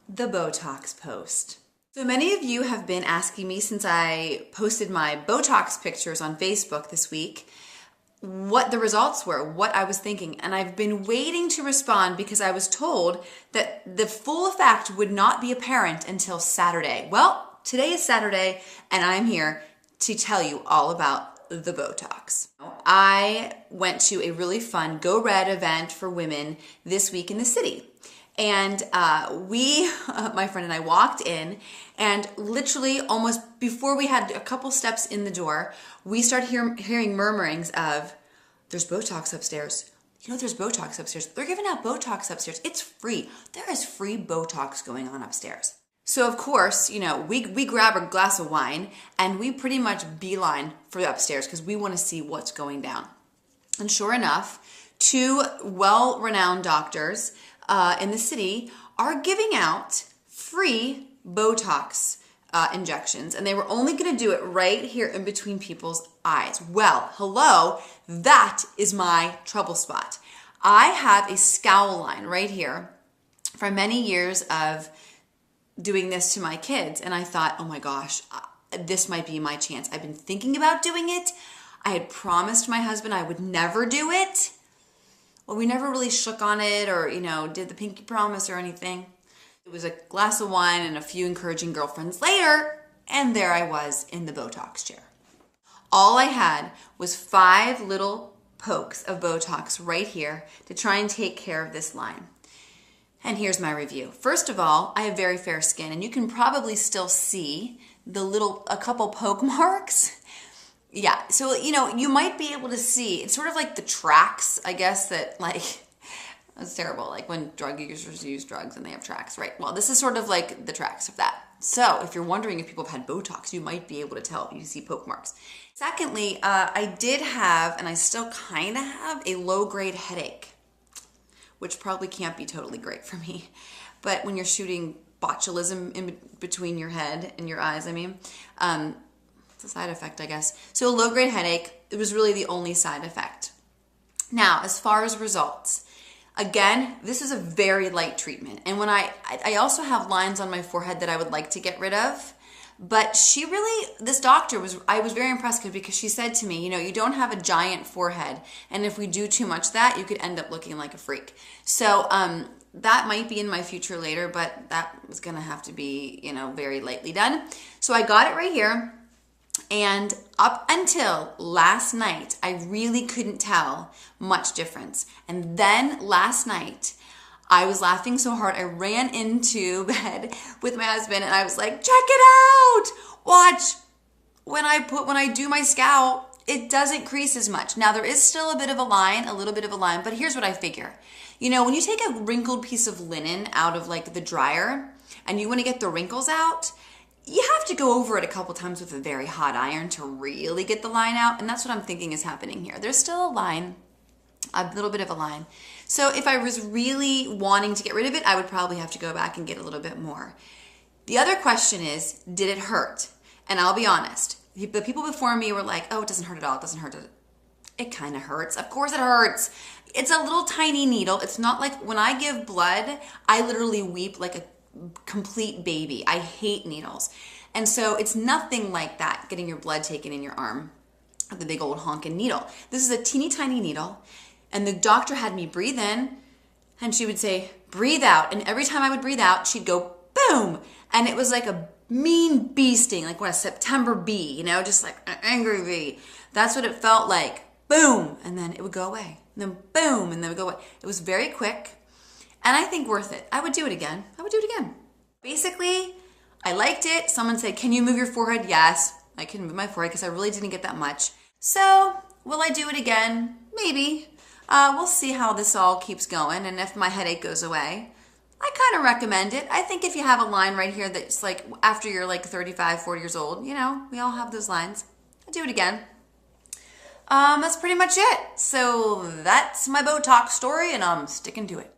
The Botox post. So many of you have been asking me since I posted my Botox pictures on Facebook this week, what the results were, what I was thinking. And I've been waiting to respond because I was told that the full effect would not be apparent until Saturday. Well, today is Saturday and I'm here to tell you all about the Botox. I went to a really fun Go Red event for women this week in the city. And my friend and I walked in, and literally almost before we had a couple steps in the door, we started hearing murmurings of, there's Botox upstairs. You know, there's Botox upstairs. They're giving out Botox upstairs. It's free. There is free Botox going on upstairs. So of course, you know, we grab a glass of wine and we pretty much beeline for the upstairs because we want to see what's going down. And sure enough, two well-renowned doctors in the city are giving out free Botox injections, and they were only going to do it right here in between people's eyes. Well, hello, that is my trouble spot. I have a scowl line right here from many years of doing this to my kids, and I thought, oh my gosh, this might be my chance. I've been thinking about doing it. I had promised my husband I would never do it. Well, we never really shook on it or, you know, did the pinky promise or anything. It was a glass of wine and a few encouraging girlfriends later, and there I was in the Botox chair. All I had was 5 little pokes of Botox right here to try and take care of this line. And here's my review. First of all, I have very fair skin, and you can probably still see a couple poke marks. Yeah, so, you know, you might be able to see, it's sort of like the tracks, I guess, that like, that's terrible, like when drug users use drugs and they have tracks, right? Well, this is sort of like the tracks of that. So if you're wondering if people have had Botox, you might be able to tell if you see poke marks. Secondly, I did have, and I still kind of have, a low-grade headache, which probably can't be totally great for me. But when you're shooting botulism in between your head and your eyes, it's a side effect, I guess. So a low-grade headache, it was really the only side effect. Now, as far as results, again, this is a very light treatment. And when I also have lines on my forehead that I would like to get rid of, but this doctor I was very impressed because she said to me, you know, you don't have a giant forehead, and if we do too much of that, you could end up looking like a freak. So that might be in my future later, but that was gonna have to be, you know, very lightly done. So I got it right here. And up until last night, I really couldn't tell much difference. And then last night, I was laughing so hard, I ran into bed with my husband and I was like, check it out! Watch! When I do my scowl, it doesn't crease as much. Now there is still a little bit of a line, but here's what I figure. You know, when you take a wrinkled piece of linen out of like the dryer and you want to get the wrinkles out, you have to go over it a couple times with a very hot iron to really get the line out. And that's what I'm thinking is happening here. There's still a line, a little bit of a line. So if I was really wanting to get rid of it, I would probably have to go back and get a little bit more. The other question is, did it hurt? And I'll be honest, the people before me were like, oh, it doesn't hurt at all. It doesn't hurt. It kind of hurts. Of course it hurts. It's a little tiny needle. It's not like when I give blood, I literally weep like a complete baby. I hate needles. And so it's nothing like that, getting your blood taken in your arm with the big old honking needle. This is a teeny tiny needle. And the doctor had me breathe in and she would say, breathe out. And every time I would breathe out, she'd go, boom. And it was like a mean bee sting, like what a September bee, you know, just like an angry bee. That's what it felt like. Boom. And then it would go away. And then boom. And then it would go away. It was very quick. And I think worth it. I would do it again. Basically, I liked it. Someone said, can you move your forehead? Yes, I can move my forehead because I really didn't get that much. So will I do it again? Maybe. We'll see how this all keeps going and if my headache goes away. I kind of recommend it. I think if you have a line right here that's like after you're like 35, 40 years old, you know, we all have those lines. I'll do it again. That's pretty much it. So that's my Botox story and I'm sticking to it.